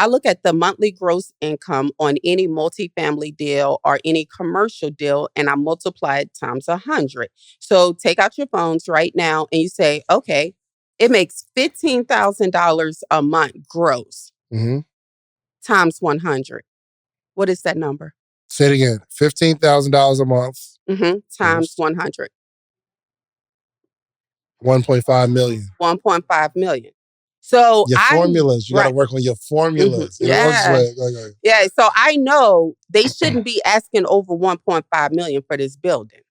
I look at the monthly gross income on any multifamily deal or any commercial deal, and I multiply it times 100. So take out your phones right now and you say, okay, it makes $15,000 a month gross Mm-hmm. times 100. What is that number? Say it again. $15,000 a month. Mm-hmm. Times 100. 1.5 million. 1.5 million. So your formulas. You got to work on your formulas. Mm-hmm. Yeah. Yeah. So I know they shouldn't be asking over 1.5 million for this building.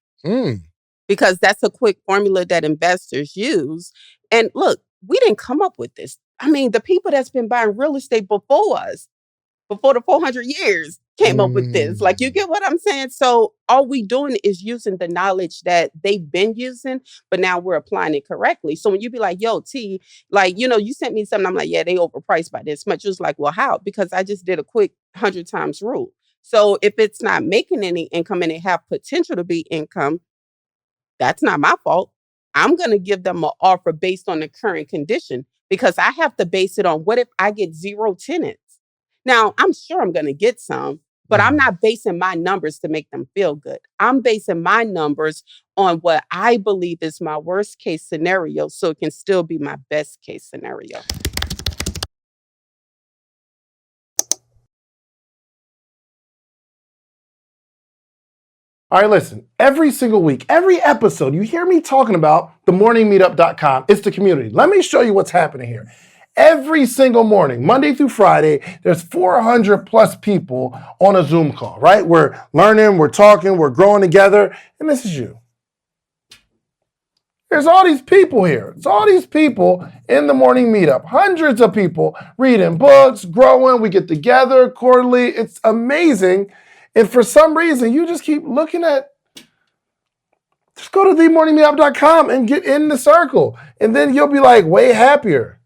Because that's a quick formula that investors use. And look, we didn't come up with this. I mean, the people that's been buying real estate before us, before the 400 years, came up with this. Like, you get what I'm saying? So all we doing is using the knowledge that they've been using, but now we're applying it correctly. So when you be like, yo, T, like, you sent me something, I'm like, yeah, they overpriced by this much. It was like, well, how? Because I just did a quick 100 times rule. So if it's not making any income and it have potential to be income, that's not my fault. I'm going to give them an offer based on the current condition because I have to base it on what if I get 0 tenants? Now, I'm sure I'm going to get some, but I'm not basing my numbers to make them feel good. I'm basing my numbers on what I believe is my worst case scenario so it can still be my best case scenario. All right, listen, every single week, every episode, you hear me talking about themorningmeetup.com. It's the community. Let me show you what's happening here. Every single morning, Monday through Friday, there's 400 plus people on a Zoom call, right? We're learning, we're talking, we're growing together, and this is you. There's all these people here. It's all these people in the morning meetup. Hundreds of people reading books, growing. We get together quarterly. It's amazing. And for some reason, you just keep looking at, just go to themorningmeetup.com and get in the circle. And then you'll be like way happier.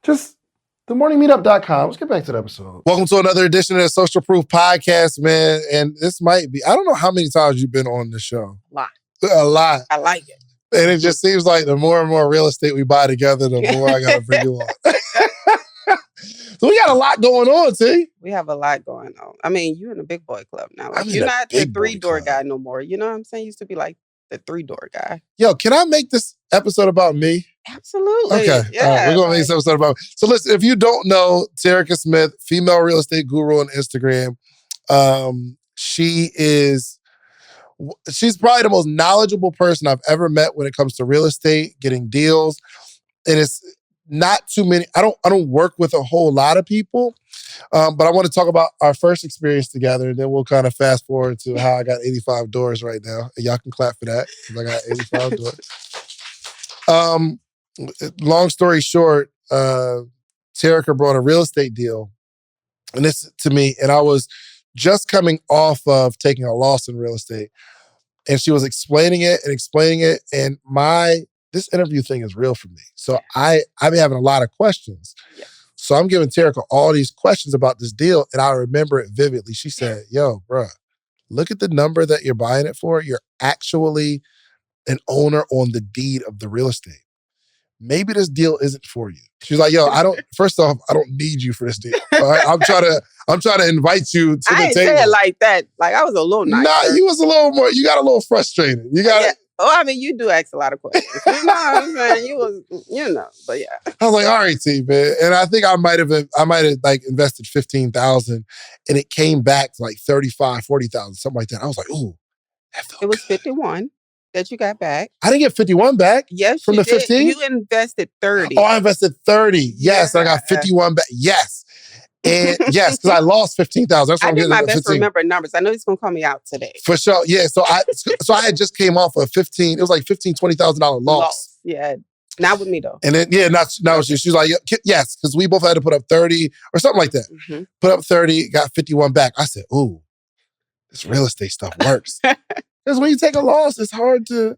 Just themorningmeetup.com. Let's get back to the episode. Welcome to another edition of the Social Proof Podcast, man. And this might be, I don't know how many times you've been on the show. A lot. I like it. And it just seems like the more and more real estate we buy together, the more I got to bring you on. So we got a lot going on, T. We have a lot going on. I mean, you're in a big boy club now. Like, you're not the 3-door guy no more. You know what I'm saying? You used to be like the 3-door guy. Yo, can I make this episode about me? Absolutely. Okay. Yeah, all right. We're going to make this episode about me. So listen, if you don't know Terrica Smith, female real estate guru on Instagram, she's probably the most knowledgeable person I've ever met when it comes to real estate, getting deals. And it's not too many. I don't work with a whole lot of people, but I want to talk about our first experience together, and then we'll kind of fast forward to how I got 85 doors right now. And y'all can clap for that because I got 85 doors. Long story short, Terrica brought a real estate deal, and this to me, and I was just coming off of taking a loss in real estate, and she was explaining it, and this interview thing is real for me. So I've been having a lot of questions. Yeah. So I'm giving Terrica all these questions about this deal, and I remember it vividly. She said, yo, bruh, look at the number that you're buying it for. You're actually an owner on the deed of the real estate. Maybe this deal isn't for you. She's like, yo, first off, I don't need you for this deal. All right? I'm trying to invite you to the table. I ain't say it like that. Like, I was a little nicer. Nah, you was a little more, you got a little frustrated. You got yeah. Oh, I mean, you do ask a lot of questions. You know what I'm saying? But yeah. I was like, all right, T, man. And I think I might have like invested $15,000 and it came back to like $35,000, $40,000, something like that. I was like, ooh, it was 51 that you got back. I didn't get 51 back. Yes, from you the 15. You invested 30. Oh, I invested 30. Yes, and I got 51 back. Yes. And yes, because I lost 15,000. I did my best to remember numbers. I know he's gonna call me out today. For sure. Yeah. So I had just came off of 15. It was like $20,000 loss. Yeah. Not with me though. And then now she's like, yes, because we both had to put up 30 or something like that. Mm-hmm. Put up 30, got 51 back. I said, ooh, this real estate stuff works. Because when you take a loss, it's hard to,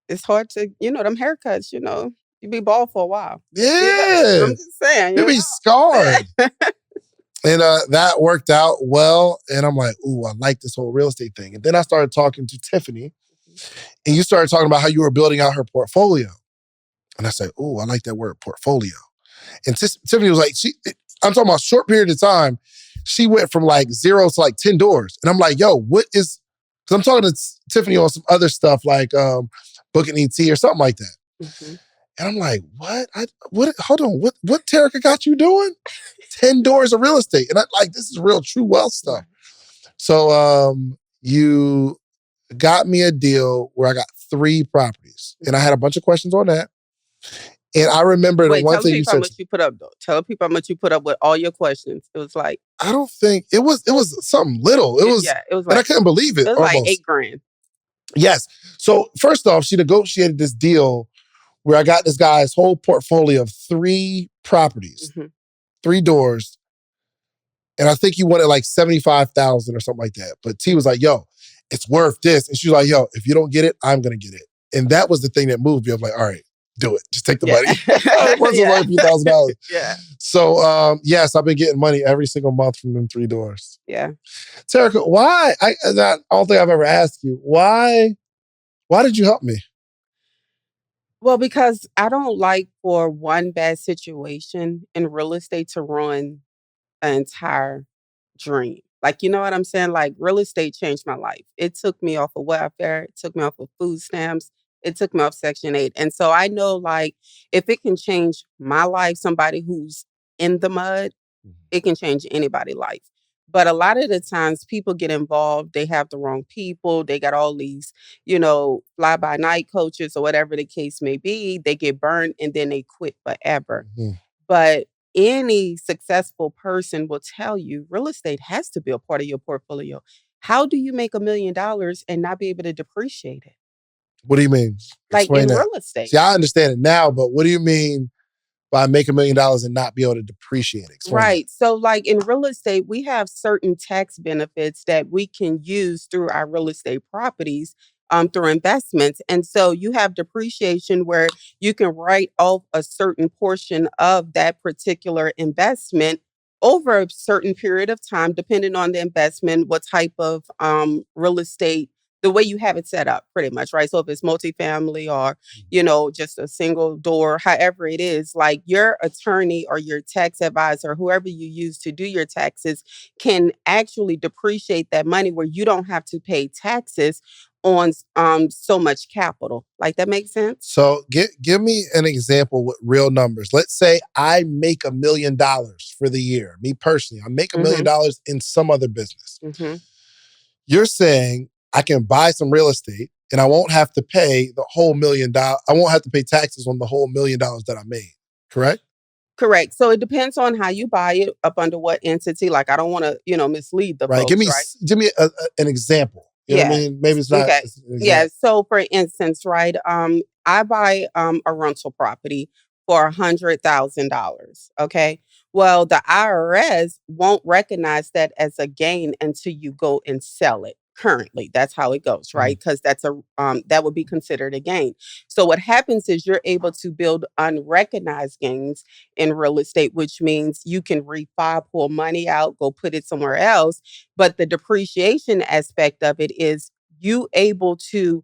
them haircuts, you be bald for a while. Yeah. I'm just saying. You be scarred. And that worked out well. And I'm like, ooh, I like this whole real estate thing. And then I started talking to Tiffany. And you started talking about how you were building out her portfolio. And I said, ooh, I like that word, portfolio. And Tiffany was like, I'm talking about a short period of time, she went from like 0 to like 10 doors. And I'm like, yo, what is, because I'm talking to Tiffany on some other stuff like booking ET or something like that. Mm-hmm. And I'm like, what, hold on, what Terrica got you doing? 10 doors of real estate. And I'm like, this is real true wealth stuff. So you got me a deal where I got 3 properties. And I had a bunch of questions on that. And I remember the one thing you said. Tell people how much you put up, though. Tell people how much you put up with all your questions. It was like. I don't think, it was something little. It was like, and I couldn't believe it. It was almost. like $8,000. Yes. So first off, she negotiated this deal where I got this guy's whole portfolio of 3 properties, 3 doors. And I think he wanted like $75,000 or something like that. But T was like, yo, it's worth this. And she was like, yo, if you don't get it, I'm going to get it. And that was the thing that moved me. I'm like, all right, do it. Just take the money. It wasn't like a few $1,000s. Yeah. So, yes, I've been getting money every single month from them 3 doors. Yeah. Terrica, why? I don't think I've ever asked you. Why did you help me? Well, because I don't like for one bad situation in real estate to ruin an entire dream. Like, you know what I'm saying? Like, real estate changed my life. It took me off of welfare. It took me off of food stamps. It took me off Section 8. And so I know, like, if it can change my life, somebody who's in the mud, it can change anybody's life. But a lot of the times people get involved, they have the wrong people, they got all these, fly-by-night coaches or whatever the case may be. They get burned and then they quit forever. Mm-hmm. But any successful person will tell you real estate has to be a part of your portfolio. How do you make $1 million and not be able to depreciate it? What do you mean? Explain that. Real estate. See, I understand it now, but what do you mean by make $1 million and not be able to depreciate it? Explain right. that. So like in real estate, we have certain tax benefits that we can use through our real estate properties through investments. And so you have depreciation where you can write off a certain portion of that particular investment over a certain period of time, depending on the investment, what type of real estate, the way you have it set up pretty much, right? So if it's multifamily or, just a single door, however it is, like your attorney or your tax advisor, whoever you use to do your taxes can actually depreciate that money where you don't have to pay taxes on so much capital. Like that makes sense? So give me an example with real numbers. Let's say I make $1 million for the year. Me personally, I make $1 million in some other business. Mm-hmm. You're saying I can buy some real estate and I won't have to pay the whole $1 million. I won't have to pay taxes on the whole $1 million that I made. Correct? Correct. So it depends on how you buy it, up under what entity. Like I don't want to, mislead the folks. Give me an example. You know what I mean? Maybe it's not. Okay. Yeah. So for instance, right, I buy a rental property for $100,000. Okay. Well, the IRS won't recognize that as a gain until you go and sell it. Currently, that's how it goes, right? Because that's that would be considered a gain. So what happens is you're able to build unrecognized gains in real estate, which means you can refi, pull money out, go put it somewhere else. But the depreciation aspect of it is you able to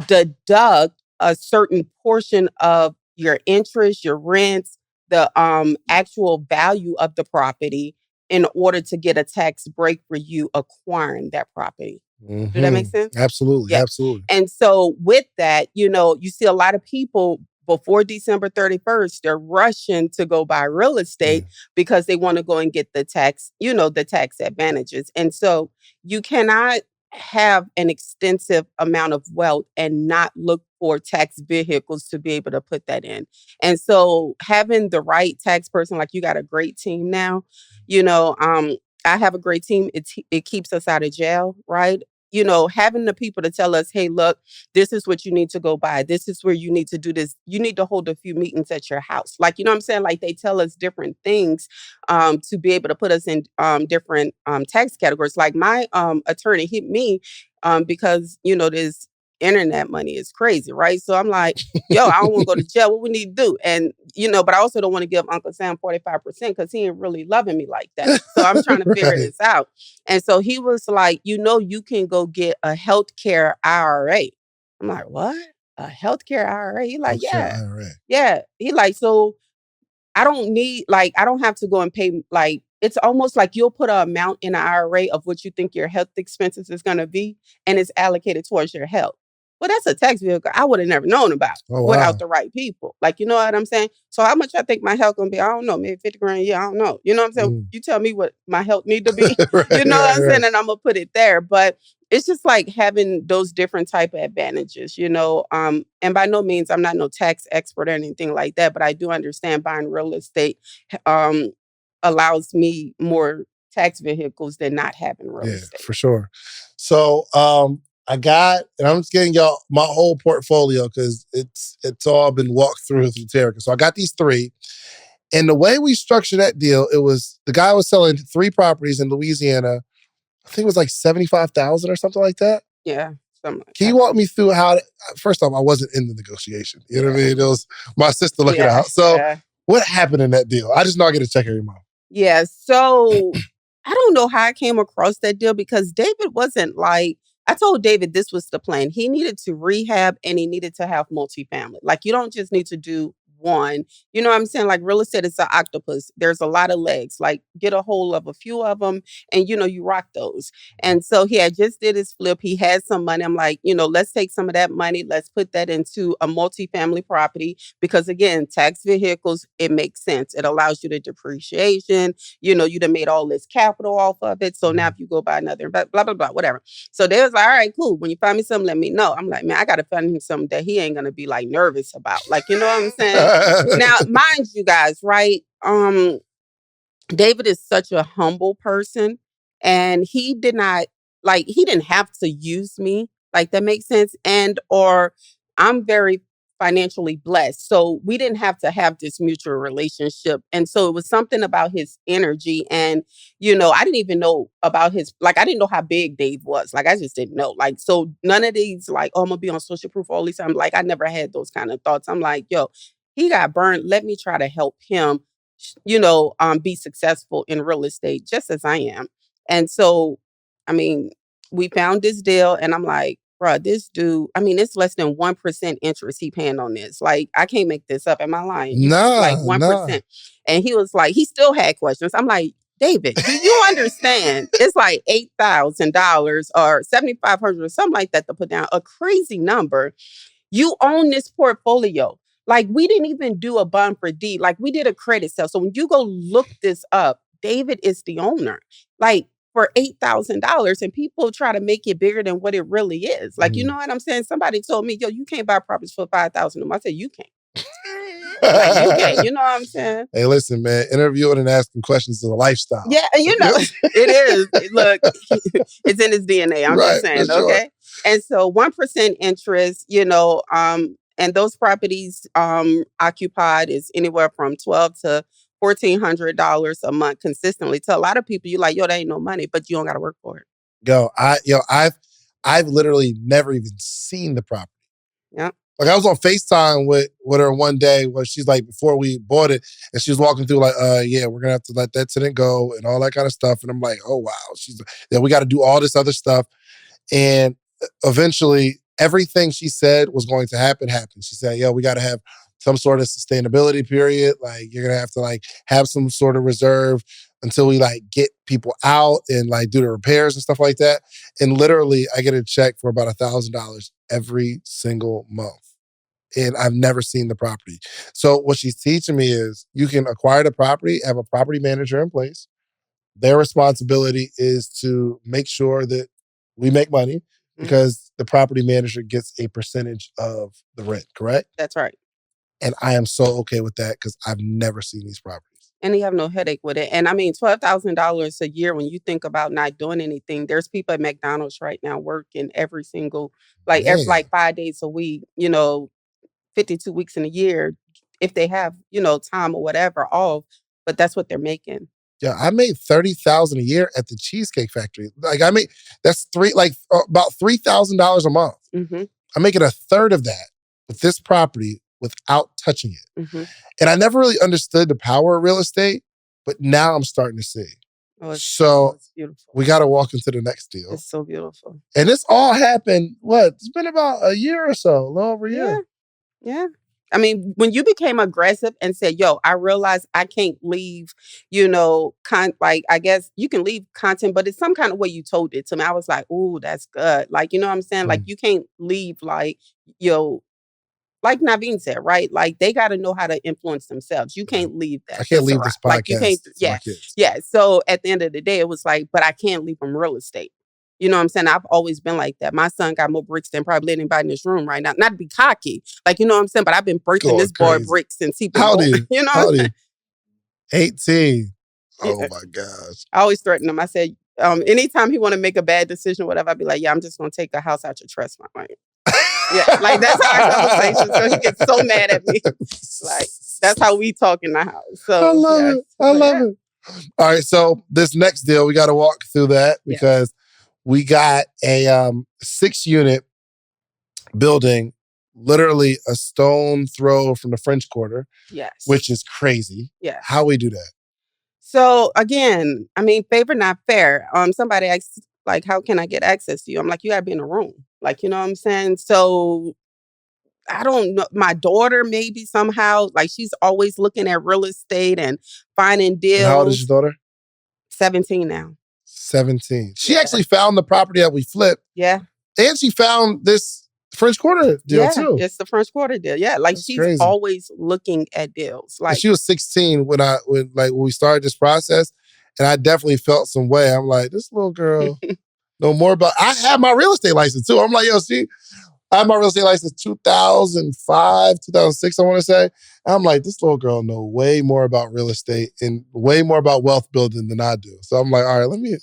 deduct a certain portion of your interest, your rents, the actual value of the property in order to get a tax break for you acquiring that property. Mm-hmm. Does that make sense? Absolutely. Yeah. Absolutely. And so with that, you see a lot of people before December 31st, they're rushing to go buy real estate because they want to go and get the tax, the tax advantages. And so you cannot have an extensive amount of wealth and not look for tax vehicles to be able to put that in. And so having the right tax person, like you got a great team now, I have a great team. It keeps us out of jail, right? Having the people to tell us, hey, look, this is what you need to go buy. This is where you need to do this. You need to hold a few meetings at your house. Like, you know what I'm saying? Like they tell us different things to be able to put us in different tax categories. Like my attorney hit me because, this internet money is crazy, right? So I'm like, yo, I don't want to go to jail. What we need to do? And, but I also don't want to give Uncle Sam 45% because he ain't really loving me like that. So I'm trying to figure this out. And so he was like, you can go get a healthcare IRA. I'm like, what? A healthcare IRA? He like, yeah. IRA. Yeah. He like, so I don't have to go and pay, like, it's almost like you'll put an amount in an IRA of what you think your health expenses is going to be, and it's allocated towards your health. Well, that's a tax vehicle I would have never known about without the right people. Like, you know what I'm saying? So how much I think my health going to be? I don't know, maybe 50 grand a year. I don't know. You know what I'm saying? You tell me what my health need to be. You know what I'm saying? And I'm going to put it there. But it's just like having those different type of advantages, you know. And by no means, I'm not no tax expert or anything like that, but I do understand buying real estate allows me more tax vehicles than not having real estate. For sure. So I got, and I'm just getting y'all my whole portfolio because it's all been walked through Terrica. So I got these 3. And the way we structured that deal, it was the guy was selling 3 properties in Louisiana. I think it was like 75,000 or something like that. Yeah. Can you walk me through how? First off, I wasn't in the negotiation. You know what I mean? It was my sister looking out. So what happened in that deal? I just know I get a check every month. Yeah. So I don't know how I came across that deal because David wasn't like, I told David this was the plan. He needed to rehab and he needed to have multifamily. Like, you don't just need to do one. You know what I'm saying? Like, real estate is an octopus. There's a lot of legs. Like, get a hold of a few of them and, you know, you rock those. And so he had just did his flip. He had some money. I'm like, you know, let's take some of that money. Let's put that into a multifamily property because, again, tax vehicles, it makes sense. It allows you the depreciation. You know, you done made all this capital off of it. So now if you go buy another, blah, blah, blah, whatever. So they was like, all right, cool. When you find me something, let me know. I'm like, man, I got to find him something that he ain't going to be like nervous about. Like, you know what I'm saying? Now, mind you guys, right? David is such a humble person and he didn't have to use me. Like, that makes sense. And, or I'm very financially blessed. So we didn't have to have this mutual relationship. And so it was something about his energy. And, you know, I didn't even know about I didn't know how big Dave was. Like, I just didn't know. Like, so none of these, like, oh, I'm going to be on social proof all these time. Like, I never had those kind of thoughts. I'm like, yo, he got burned. Let me try to help him, you know, be successful in real estate just as I am. And so, I mean, we found this deal and I'm like, bro, this dude, I mean, it's less than 1% interest he paying on this. Like, I can't make this up. Am I lying? Like 1%. And he was like, he still had questions. I'm like, David, do you understand? It's like $8,000 or $7,500 or something like that to put down, a crazy number. You own this portfolio. Like, we didn't even do a bond for deed. Like, we did a credit sale. So when you go look this up, David is the owner. Like, for $8,000, and people try to make it bigger than what it really is. Like, you know what I'm saying? Somebody told me, yo, you can't buy properties for $5,000. I said, you can't. Like, you can't. You know what I'm saying? Hey, listen, man, interviewing and asking questions is a lifestyle. Yeah, you know, it is. Look, it's in his DNA. I'm just saying, okay? And so 1% interest, you know, and those properties occupied is anywhere from $1,200 to $1,400 a month consistently. To a lot of people, you're like, yo, that ain't no money, but you don't got to work for it. I've literally never even seen the property. Yeah. Like, I was on FaceTime with her one day where she's like, before we bought it, and she was walking through like, yeah, we're gonna have to let that tenant go and all that kind of stuff. And I'm like, oh wow. She's like, we got to do all this other stuff. And eventually everything she said was going to happen happened. She said, we got to have some sort of sustainability period. Like, you're gonna have to like have some sort of reserve until we like get people out and like do the repairs and stuff like that. And literally I get a check for about $1,000 every single month. And I've never seen the property. So what she's teaching me is you can acquire the property, have a property manager in place. Their responsibility is to make sure that we make money because the property manager gets a percentage of the rent, correct? That's right. And I am so okay with that because I've never seen these properties. And you have no headache with it. And I mean, $12,000 a year, when you think about not doing anything, there's people at McDonald's right now working every single, like 5 days a week, you know, 52 weeks in a year, if they have, you know, time or whatever off, but that's what they're making. Yeah, I made $30,000 a year at the Cheesecake Factory. Like, that's about $3,000 a month. Mm-hmm. I'm making a third of that with this property without touching it. Mm-hmm. And I never really understood the power of real estate, but now I'm starting to see. It's beautiful. We got to walk into the next deal. It's so beautiful. And this all happened, it's been about a year or so, a little over a year. Yeah. I mean, when you became aggressive and said, yo, I realize I can't leave, like, I guess you can leave content, but it's some kind of way you told it to me. I was like, ooh, that's good. Like, you know what I'm saying? Like, you can't leave, like, like Naveen said, right? Like, they got to know how to influence themselves. You can't leave that. I can't leave this podcast. Like, you can't, to my kids. Yeah. So at the end of the day, it was like, but I can't leave them real estate. You know what I'm saying? I've always been like that. My son got more bricks than probably anybody in this room right now. Not to be cocky, like, you know what I'm saying? But I've been breaking this boy bricks since he been How old are you? You know How old are you? 18. Oh my gosh. I always threaten him. I said, anytime he want to make a bad decision or whatever, I'd be like, yeah, I'm just going to take a house out your trust fund. Like, yeah, like that's our conversation. So he gets so mad at me. Like, that's how we talk in the house. So I love it. I love it. All right. So this next deal, we got to walk through that because we got a 6-unit building, literally a stone throw from the French Quarter. Yes. Which is crazy. Yeah. How we do that? So again, I mean, favor not fair. Somebody asked, like, how can I get access to you? I'm like, you gotta be in a room. Like, you know what I'm saying? So I don't know. My daughter, maybe somehow, like, she's always looking at real estate and finding deals. And how old is your daughter? 17 now. 17. She actually found the property that we flipped. Yeah. And she found this French Quarter deal too. It's the French Quarter deal. Yeah. Like, she's crazy. Always looking at deals. Like, and she was 16 when we started this process. And I definitely felt some way. I'm like, this little girl know more about. I had my real estate license too. I'm like, yo, I had my real estate license 2005, 2006, I want to say. I'm like, this little girl know way more about real estate and way more about wealth building than I do. So I'm like, all right, let me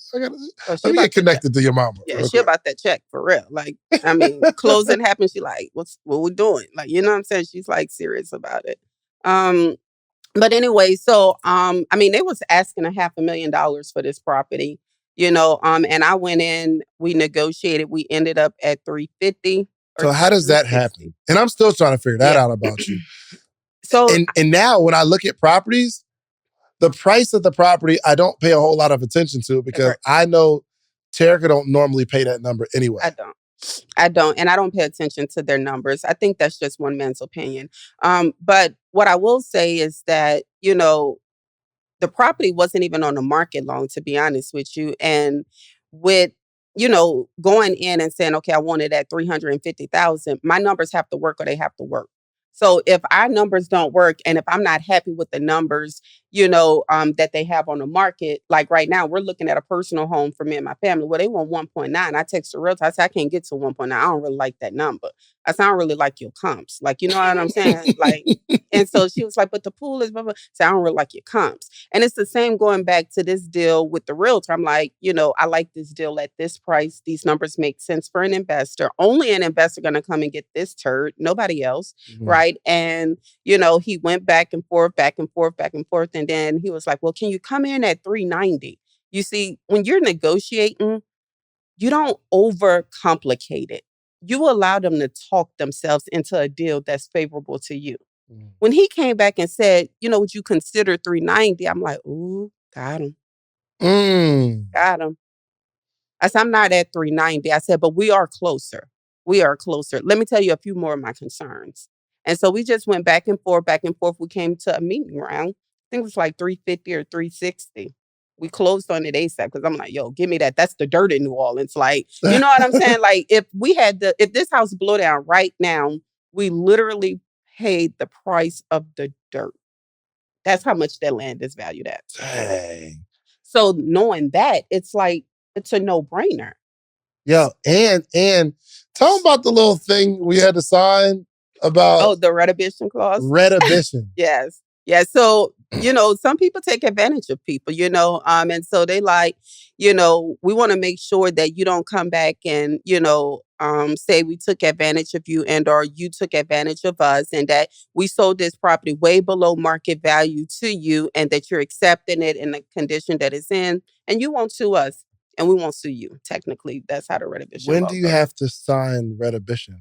get connected to your mama. Yeah, she about that check for real. Like, I mean, closing happened. She like, what we doing? Like, you know what I'm saying? She's like serious about it. But anyway, so I mean, they was asking $500,000 for this property, and I went in, we negotiated, we ended up at $350. So how does that happen? And I'm still trying to figure that out about you. So and now when I look at properties, the price of the property, I don't pay a whole lot of attention to because I know Terrica don't normally pay that number anyway. I don't. And I don't pay attention to their numbers. I think that's just one man's opinion. But what I will say is that, the property wasn't even on the market long, to be honest with you. And with going in and saying, okay, I want it at 350,000, my numbers have to work or they have to work. So if our numbers don't work and if I'm not happy with the numbers, that they have on the market, like right now, we're looking at a personal home for me and my family. Well, they want 1.9. I text the realtor. I said, I can't get to 1.9. I don't really like that number. I said, I don't really like your comps. Like, you know what I'm saying? Like, and so she was like, but the pool is blah, blah. So I don't really like your comps. And it's the same going back to this deal with the realtor. I'm like, I like this deal at this price. These numbers make sense for an investor. Only an investor going to come and get this turd. Nobody else. Mm-hmm. Right. And, he went back and forth. And then he was like, well, can you come in at 390? You see, when you're negotiating, you don't overcomplicate it. You allow them to talk themselves into a deal that's favorable to you. Mm. When he came back and said, would you consider 390? I'm like, ooh, got him. Got him. I said, I'm not at 390. I said, but we are closer. Let me tell you a few more of my concerns. And so we just went back and forth. We came to a meeting round. I think it was like 350 or 360. We closed on it ASAP because I'm like, yo, give me that. That's the dirt in New Orleans. Like, you know what I'm saying? Like, if this house blew down right now, we literally paid the price of the dirt. That's how much that land is valued at. Dang. So knowing that, it's like, it's a no-brainer. Yo, and tell them about the little thing we had to sign about. The retribution clause. Retribution. Yes. Yeah. So, some people take advantage of people, and so they like, we want to make sure that you don't come back and, say we took advantage of you or you took advantage of us and that we sold this property way below market value to you and that you're accepting it in the condition that it's in and you won't sue us and we won't sue you. Technically, that's how the retribution When do you have to sign retribution?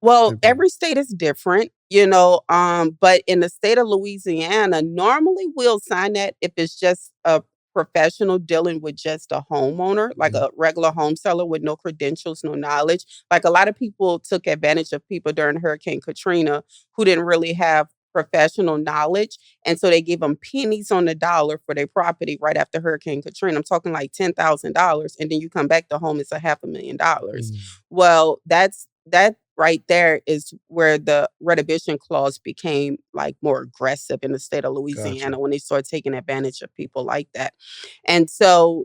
Well, every state is different, but in the state of Louisiana, normally we'll sign that if it's just a professional dealing with just a homeowner, like a regular home seller with no credentials, no knowledge. Like a lot of people took advantage of people during Hurricane Katrina who didn't really have professional knowledge. And so they gave them pennies on the dollar for their property right after Hurricane Katrina. I'm talking like $10,000. And then you come back, the home is $500,000. Well, that right there is where the retribution clause became like more aggressive in the state of Louisiana when they started taking advantage of people like that. And so,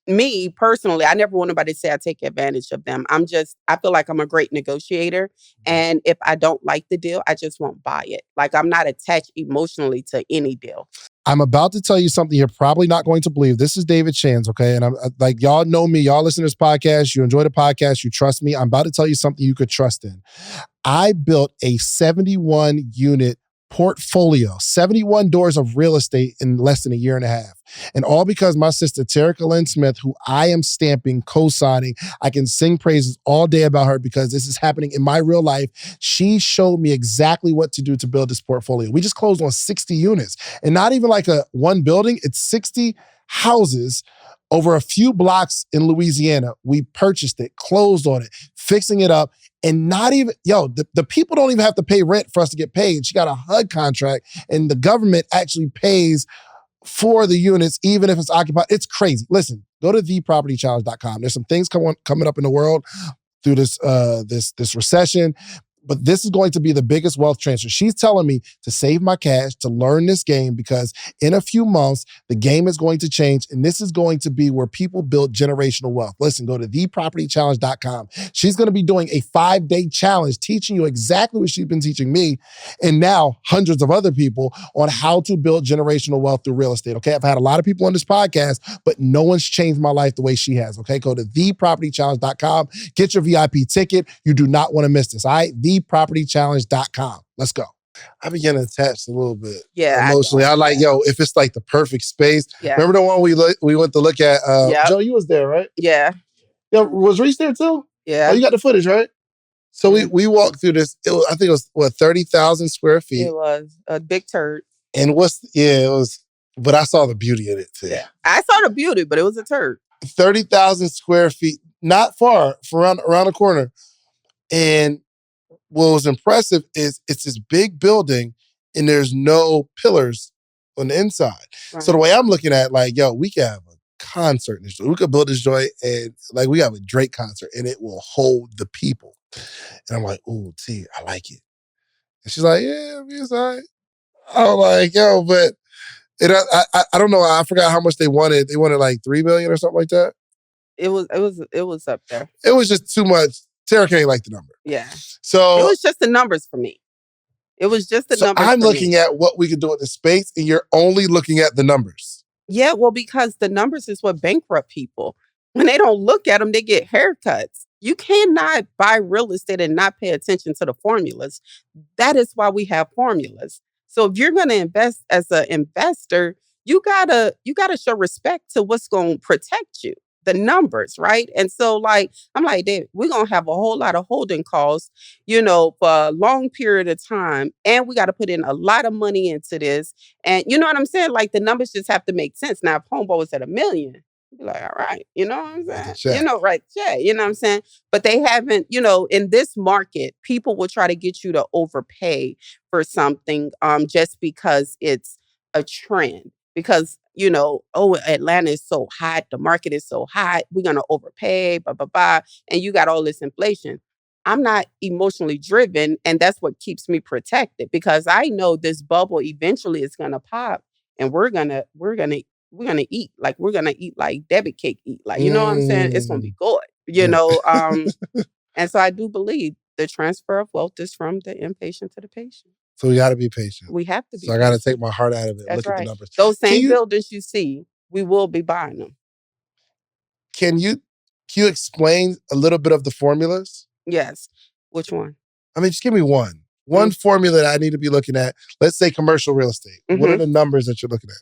me personally, I never want anybody to say I take advantage of them. I feel like I'm a great negotiator. And if I don't like the deal, I just won't buy it. Like I'm not attached emotionally to any deal. I'm about to tell you something you're probably not going to believe. This is David Shands, okay? And I'm like, y'all know me. Y'all listen to this podcast. You enjoy the podcast. You trust me. I'm about to tell you something you could trust in. I built a 71-unit portfolio, 71 doors of real estate in less than a year and a half. And all because my sister, Terrica Smith, who I am stamping, co-signing, I can sing praises all day about her because this is happening in my real life. She showed me exactly what to do to build this portfolio. We just closed on 60 units and not even like one building, it's 60 houses over a few blocks in Louisiana. We purchased it, closed on it, fixing it up. And not even, the people don't even have to pay rent for us to get paid. She got a HUD contract and the government actually pays for the units, even if it's occupied. It's crazy. Listen, go to thepropertychallenge.com. There's some things coming up in the world through this recession. But this is going to be the biggest wealth transfer. She's telling me to save my cash, to learn this game, because in a few months, the game is going to change, and this is going to be where people build generational wealth. Listen, go to thepropertychallenge.com. She's going to be doing a 5-day challenge, teaching you exactly what she's been teaching me, and now hundreds of other people on how to build generational wealth through real estate, okay? I've had a lot of people on this podcast, but no one's changed my life the way she has, okay? Go to thepropertychallenge.com. Get your VIP ticket. You do not want to miss this, all right? thepropertychallenge.com. Let's go. I be getting attached a little bit emotionally. I like, if it's like the perfect space. Yeah. Remember the one we went to look at? Joe, you was there, right? Yeah. Was Reese there too? Yeah. Oh, you got the footage, right? So we walked through this. I think it was 30,000 square feet. It was a big turd. And it was. But I saw the beauty in it too. Yeah, I saw the beauty, but it was a turd. 30,000 square feet, not far from around the corner, and what was impressive is it's this big building and there's no pillars on the inside. Right. So the way I'm looking at we can have a concert in this joint. We could build this joint and we have a Drake concert and it will hold the people. And I'm like, ooh, T, I like it. And she's like, yeah, it's all right. I'm like, but I don't know. I forgot how much they wanted. They wanted like $3 million or something like that. It was up there. It was just too much. Terrica ain't like the number. Yeah. So it was just the numbers for me. It was just the numbers. I'm looking at what we could do with the space, and you're only looking at the numbers. Yeah, well, because the numbers is what bankrupt people. When they don't look at them, they get haircuts. You cannot buy real estate and not pay attention to the formulas. That is why we have formulas. So if you're going to invest as an investor, you gotta show respect to what's going to protect you. The numbers, right? And so I'm like, David, we're going to have a whole lot of holding costs, for a long period of time. And we got to put in a lot of money into this. And you know what I'm saying? Like the numbers just have to make sense. Now, if homeboy was at $1 million, you'd be like, all right, you know what I'm saying? Right. Yeah. You know what I'm saying? But they haven't, in this market, people will try to get you to overpay for something just because it's a trend. Because, Atlanta is so hot, the market is so hot, we're going to overpay, blah, blah, blah. And you got all this inflation. I'm not emotionally driven, and that's what keeps me protected because I know this bubble eventually is going to pop and we're going to eat. Like we're going to eat like debit cake eat. Like, you know what I'm saying? It's going to be good, And so I do believe the transfer of wealth is from the impatient to the patient. So we got to be patient. We have to be. So I got to take my heart out of it. That's look right. At the numbers. Those same buildings you see, we will be buying them. Can you explain a little bit of the formulas? Yes. Which one? I mean, just give me one. One formula that I need to be looking at. Let's say commercial real estate. Mm-hmm. What are the numbers that you're looking at?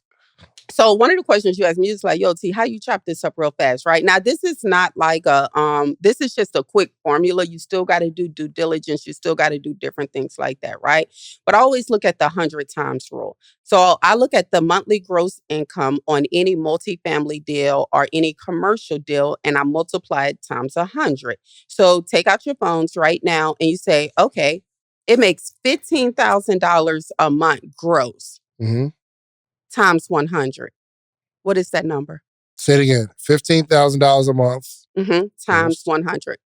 So one of the questions you asked me is like, yo, T, how you chop this up real fast, right? Now, this is not like this is just a quick formula. You still got to do due diligence. You still got to do different things like that, right? But I always look at the 100 times rule. So I look at the monthly gross income on any multifamily deal or any commercial deal, and I multiply it times 100. So take out your phones right now and you say, okay, it makes $15,000 a month gross. Mm-hmm. Times 100. What is that number? Say it again. $15,000 a month. Mm-hmm. Times 100.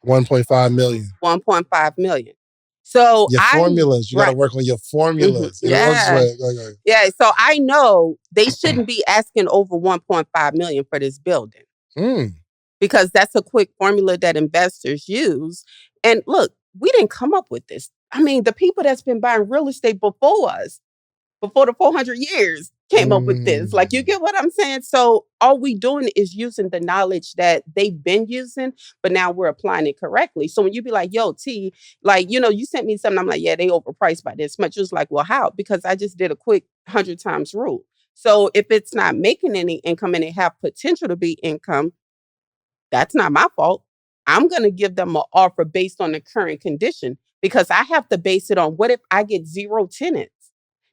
1.5 million. 1.5 million. So your formulas. You got to work on your formulas. Mm-hmm. Yeah. So I know they shouldn't be asking over 1.5 million for this building. Because that's a quick formula that investors use. And look, we didn't come up with this. I mean, the people that's been buying real estate before us, before the 400 years, came up with this. Like, you get what I'm saying? So all we doing is using the knowledge that they've been using, but now we're applying it correctly. So when you be like, yo, T, like, you sent me something, I'm like, yeah, they overpriced by this much. It was like, well, how? Because I just did a quick 100 times rule. So if it's not making any income and it have potential to be income, that's not my fault. I'm going to give them an offer based on the current condition because I have to base it on what if I get 0 tenants?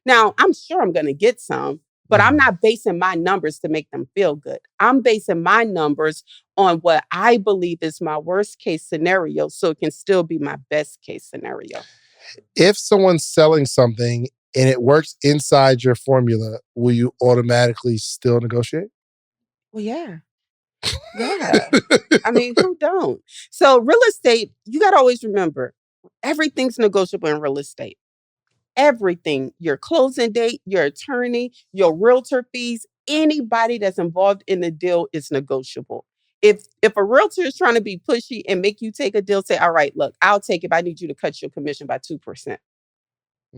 Now, I'm sure I'm going to get some, but I'm not basing my numbers to make them feel good. I'm basing my numbers on what I believe is my worst case scenario so it can still be my best case scenario. If someone's selling something and it works inside your formula, will you automatically still negotiate? Well, yeah. Yeah. I mean, who don't? So real estate, you got to always remember, everything's negotiable in real estate. Everything, your closing date, your attorney, your realtor fees, anybody that's involved in the deal is negotiable. If a realtor is trying to be pushy and make you take a deal, say, all right, look, I'll take it, but I need you to cut your commission by 2%. They're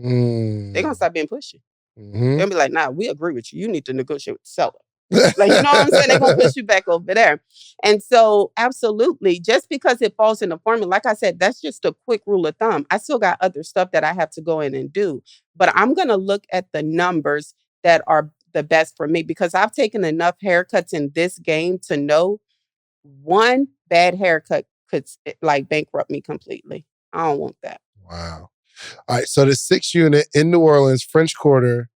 going to stop being pushy. Mm-hmm. They'll be like, nah, we agree with you. You need to negotiate with the seller. Like, you know what I'm saying? They're going to push you back over there. And so, absolutely, just because it falls in the formula, like I said, that's just a quick rule of thumb. I still got other stuff that I have to go in and do. But I'm going to look at the numbers that are the best for me because I've taken enough haircuts in this game to know one bad haircut could like bankrupt me completely. I don't want that. Wow. All right. So the 6 unit in New Orleans, French Quarter,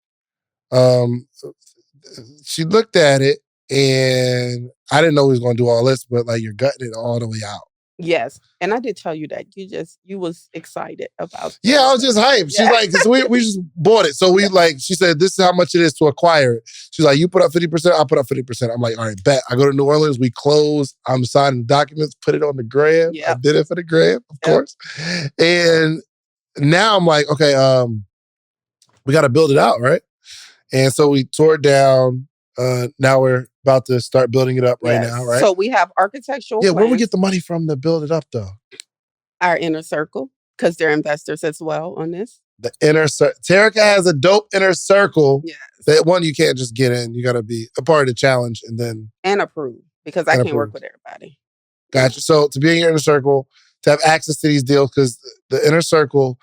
she looked at it and I didn't know he was going to do all this, but like you're gutting it all the way out. Yes. And I did tell you that. You was excited about that. Yeah, I was just hyped. She's like, so we just bought it. So she said, this is how much it is to acquire it. She's like, you put up 50%, I put up 50%. I'm like, all right, bet. I go to New Orleans, we close, I'm signing documents, put it on the gram. Yep. I did it for the gram, of course. And now I'm like, okay, we got to build it out, right? And so we tore it down. Now we're about to start building it up right now, right? So we have architectural plans. Where we get the money from to build it up, though? Our inner circle, because they're investors as well on this. The inner circle. Terrica has a dope inner circle. Yes. That one you can't just get in. You got to be a part of the challenge and approve because I can't work with everybody. Gotcha. So to be in your inner circle, to have access to these deals, because the inner circle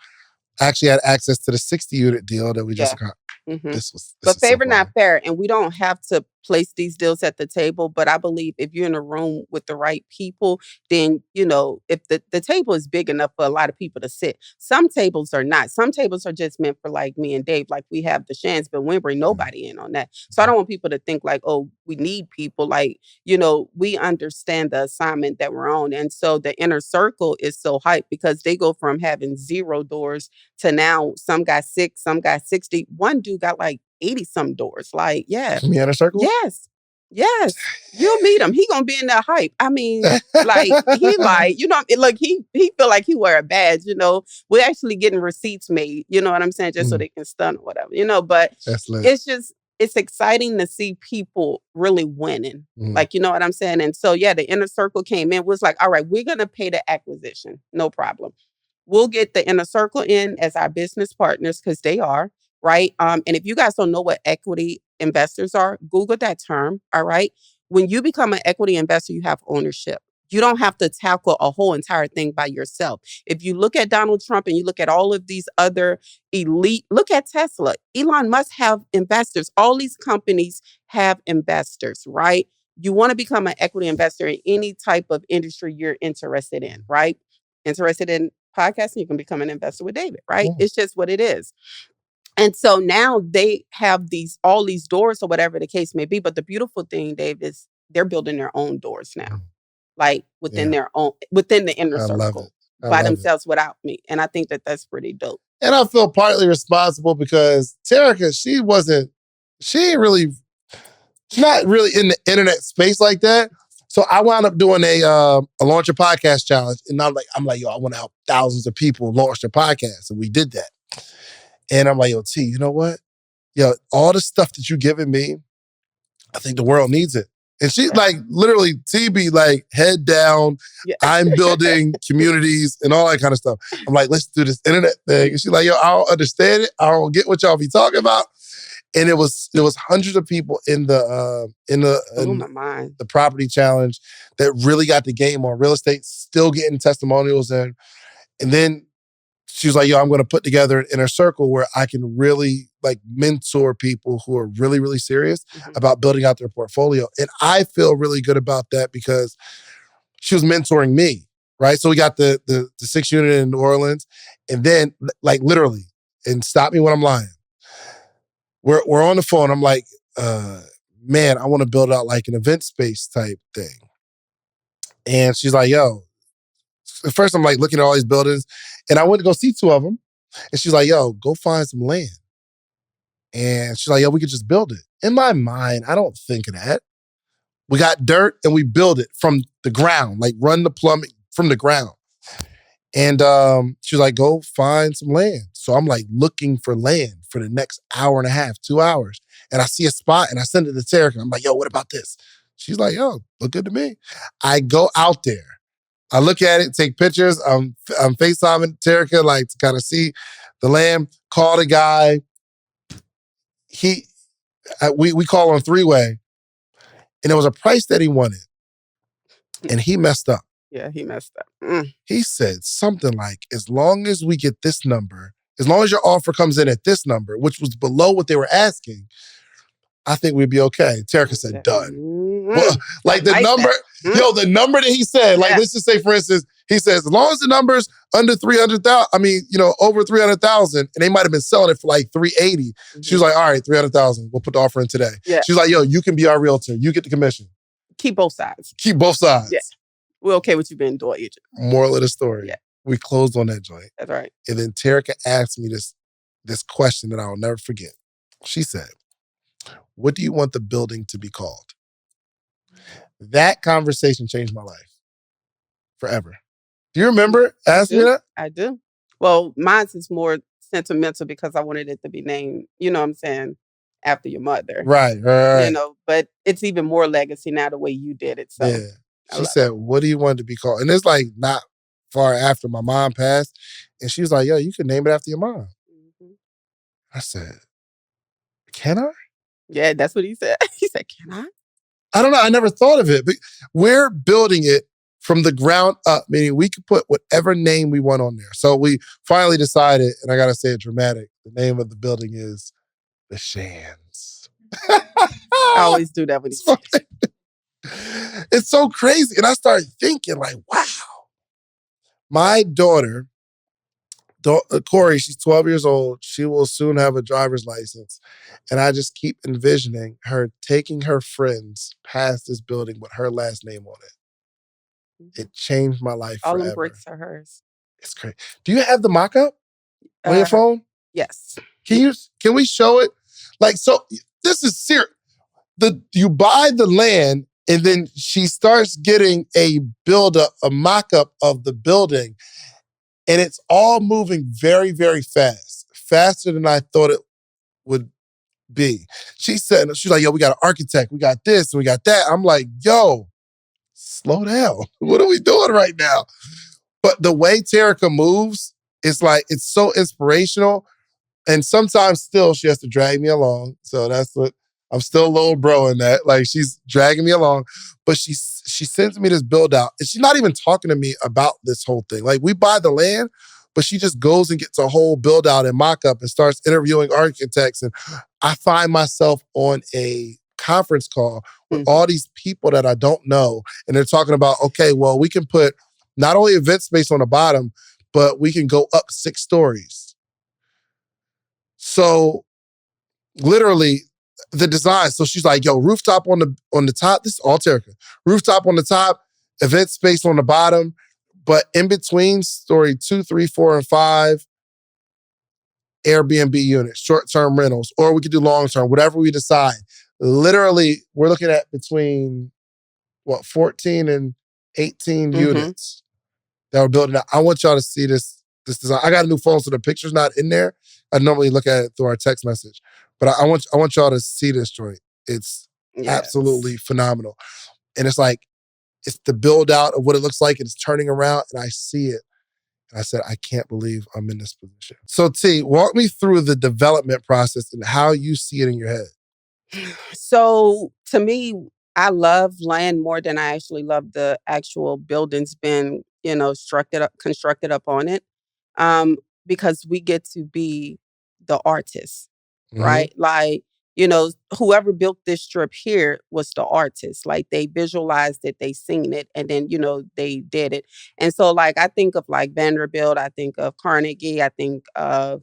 actually had access to the 60-unit deal that we just got. Mm-hmm. But favor not fair, and we don't have to place these deals at the table. But I believe if you're in a room with the right people, then if the table is big enough for a lot of people to sit. Some tables are not. Some tables are just meant for like me and Dave. Like we have the Shans, but we don't bring nobody in on that. So I don't want people to think like, oh, we need people. Like we understand the assignment that we're on, and so the inner circle is so hyped because they go from having 0 doors to now some got 6, some got 60. One dude got like 80 some doors. Like, yeah. Me inner circle? Yes. You'll meet him. He gonna be in that hype. I mean, like he feel like he wear a badge, We're actually getting receipts made, you know what I'm saying? Just so they can stun or whatever, but it's exciting to see people really winning. Like, you know what I'm saying? And so, the inner circle came in, was like, all right, we're going to pay the acquisition. No problem. We'll get the inner circle in as our business partners because they are, right? And if you guys don't know what equity investors are, Google that term, all right? When you become an equity investor, you have ownership. You don't have to tackle a whole entire thing by yourself. If you look at Donald Trump and you look at all of these other elite, look at Tesla. Elon Musk have investors. All these companies have investors, right? You want to become an equity investor in any type of industry you're interested in, right? Interested in podcasting, you can become an investor with David, right? It's just what it is. And so now they have all these doors or whatever the case may be. But the beautiful thing, Dave, is they're building their own doors now. Like within their own, within the inner circle by themselves without me. And I think that that's pretty dope. And I feel partly responsible because Terrica, she's not really in the internet space like that. So I wound up doing a launch a podcast challenge. And I'm like, yo, I want to help thousands of people launch their podcasts. And we did that. And I'm like, yo, T, you know what? Yo, all the stuff that you're giving me, I think the world needs it. And she's like, literally, T be like, head down, I'm building communities and all that kind of stuff. I'm like, let's do this internet thing. And she's like, yo, I don't understand it. I don't get what y'all be talking about. And it was hundreds of people in the property challenge that really got the game on real estate, still getting testimonials in. And then she was like, yo, I'm going to put together an inner circle where I can really like mentor people who are really, really serious about building out their portfolio. And I feel really good about that because she was mentoring me, right? So we got the 6 unit in New Orleans. And then like literally, and stop me when I'm lying, we're on the phone. I'm like, man, I want to build out like an event space type thing. And she's like, yo, at first I'm like looking at all these buildings and I went to go see 2 of them. And she's like, yo, go find some land. And she's like, yo, we could just build it. In my mind, I don't think of that. We got dirt and we build it from the ground, like run the plumbing from the ground. And she's like, go find some land. So I'm like looking for land for the next hour and a half, 2 hours. And I see a spot and I send it to Terrica. I'm like, yo, what about this? She's like, yo, look good to me. I go out there. I look at it, take pictures. I'm FaceTiming Terrica, like to kind of see the land, call the guy. We call on 3-way. And there was a price that he wanted. And he messed up. Yeah, he messed up. He said something like, as long as we get this number, as long as your offer comes in at this number, which was below what they were asking, I think we'd be okay. Terrica said, done. Well, like the number, the number that he said, like let's just say, for instance, he says, as long as the number's under 300,000, over 300,000, and they might have been selling it for like 380. She was like, all right, 300,000, we'll put the offer in today. Yeah. She was like, yo, you can be our realtor. You get the commission. Keep both sides. Keep both sides. Yeah. We're okay with you being door agent. Moral of the story. Yeah. We closed on that joint. That's right. And then Terrica asked me this question that I'll never forget. She said, what do you want the building to be called? That conversation changed my life forever. Do you remember asking me that? I do. Well, mine is more sentimental because I wanted it to be named, you know what I'm saying, after your mother. Right. You know, but it's even more legacy now the way you did it. So yeah. She said, what do you want it to be called? And it's like not far after my mom passed. And she was like, yo, you can name it after your mom. I said, can I? Yeah, that's what he said. He said, can I? I don't know. I never thought of it. But we're building it from the ground up, meaning we could put whatever name we want on there. So we finally decided, and I got to say it dramatic, the name of the building is The Shands. I always do that when he's It's so crazy. And I started thinking like, wow. My daughter, Corey, she's 12 years old. She will soon have a driver's license. And I just keep envisioning her taking her friends past this building with her last name on it. It changed my life forever. All them bricks are hers. It's great. Do you have the mock-up on your phone? Yes. Can we show it? Like, so this is serious. You buy the land and then she starts getting a build-up, a mock-up of the building. And it's all moving very, very fast. Faster than I thought it would be. She's like, yo, we got an architect. We got this and we got that. I'm like, yo, slow down. What are we doing right now? But the way Terrica moves, it's like, it's so inspirational. And sometimes still she has to drag me along. So that's what I'm still little bro in that. Like, she's dragging me along, but she sends me this build out, and she's not even talking to me about this whole thing. Like, we buy the land, but she just goes and gets a whole build out and mock up and starts interviewing architects. And I find myself on a conference call with all these people that I don't know, and they're talking about, okay, well, we can put not only event space on the bottom, but we can go up 6 stories. So literally the design. So she's like, yo, rooftop on the top. This is all Terrica. Rooftop on the top, event space on the bottom, but in between story 2, 3, 4, and 5, Airbnb units, short-term rentals, or we could do long-term, whatever we decide. Literally, we're looking at between 14 and 18 units that we're building out. I want y'all to see this design. I got a new phone, so the picture's not in there. I normally look at it through our text message. But I want y'all to see this joint. It's absolutely phenomenal. And it's like, it's the build out of what it looks like, and it's turning around, and I see it. And I said, I can't believe I'm in this position. So T, walk me through the development process and how you see it in your head. So to me, I love land more than I actually love the actual buildings being, constructed up on it. Because we get to be the artists, right? Like, whoever built this strip here was the artist. Like, they visualized it, they seen it, and then, they did it. And so, like, I think of like Vanderbilt, I think of Carnegie, I think of,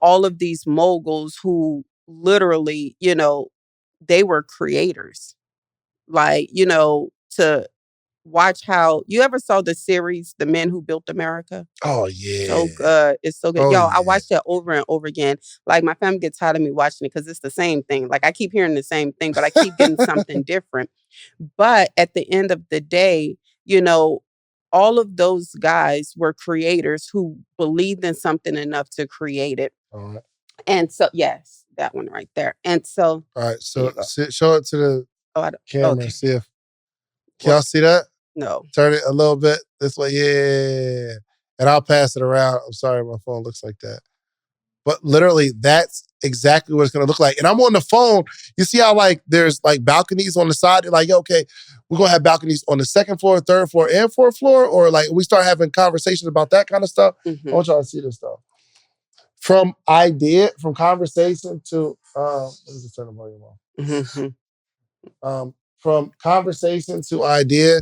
all of these moguls who literally, they were creators. Like, to watch how, you ever saw the series, The Men Who Built America? Oh, yeah. So good. It's so good. Oh, I watched that over and over again. Like, my family gets tired of me watching it because it's the same thing. Like, I keep hearing the same thing, but I keep getting something different. But at the end of the day, all of those guys were creators who believed in something enough to create it. All right. And so, yes, that one right there. And so, all right. So show it to the camera. Okay. See if, can y'all see that? No. Turn it a little bit this way. Yeah. And I'll pass it around. I'm sorry, my phone looks like that. But literally, that's exactly what it's going to look like. And I'm on the phone. You see how, like, there's, like, balconies on the side? They're like, okay, we're going to have balconies on the 2nd floor, 3rd floor, and 4th floor? Or, like, we start having conversations about that kind of stuff? I want y'all to see this stuff. From conversation to, let me just turn the volume off. From conversation to idea,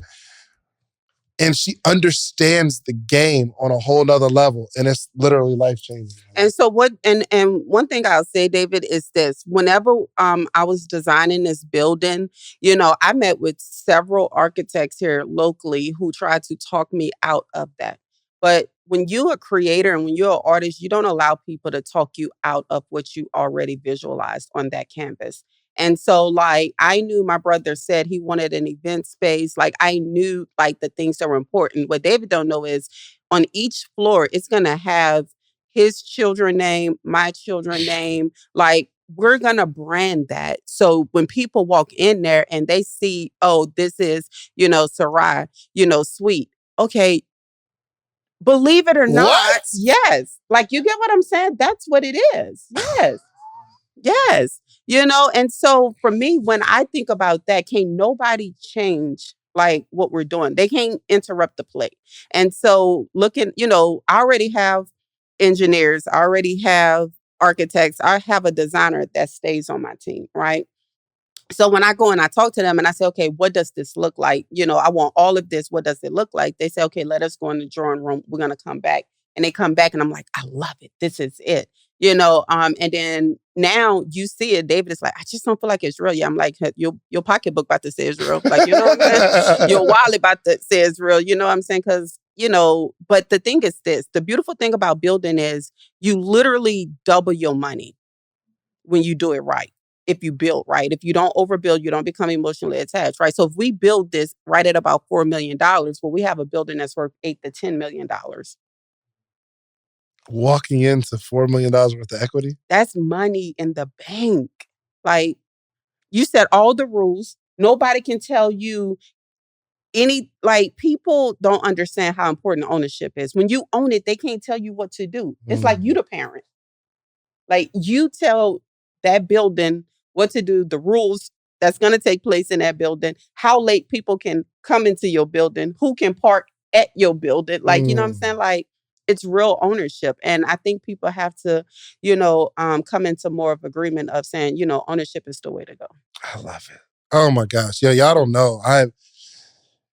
and she understands the game on a whole nother level, and it's literally life-changing. And so and one thing I'll say, David, is this. Whenever I was designing this building, I met with several architects here locally who tried to talk me out of that. But when you're a creator and when you're an artist, you don't allow people to talk you out of what you already visualized on that canvas. And so, like, I knew my brother said he wanted an event space. Like, I knew, like, the things that were important. What David don't know is on each floor, it's going to have his children's name, my children's name. Like, we're going to brand that. So when people walk in there and they see, oh, this is, Sarai, Sweet. Okay. Believe it or not. Yes. Like, you get what I'm saying? That's what it is. Yes. Yes. And so for me, when I think about that, can't nobody change like what we're doing. They can't interrupt the play. And so looking, I already have engineers, I already have architects, I have a designer that stays on my team, right? So when I go and I talk to them and I say, okay, what does this look like? I want all of this. What does it look like? They say, okay, let us go in the drawing room. We're going to come back. And they come back and I'm like, I love it. This is it. And then now you see it, David is like, I just don't feel like it's real. Yeah, I'm like, your pocketbook about to say it's real. Like, what I'm saying? Your wallet about to say it's real. You know what I'm saying? Because, but the thing is this, the beautiful thing about building is you literally double your money when you do it right. If you build right, if you don't overbuild, you don't become emotionally attached, right? So if we build this right at about $4 million, well, we have a building that's worth $8 to $10 million. Walking into $4 million worth of equity? That's money in the bank. Like, you set all the rules. Nobody can tell you people don't understand how important ownership is. When you own it, they can't tell you what to do. It's like you the parent. Like, you tell that building what to do, the rules that's going to take place in that building, how late people can come into your building, who can park at your building. Like, you know what I'm saying? Like, it's real ownership. And I think people have to, come into more of agreement of saying, ownership is the way to go. I love it. Oh my gosh. Yeah, y'all don't know.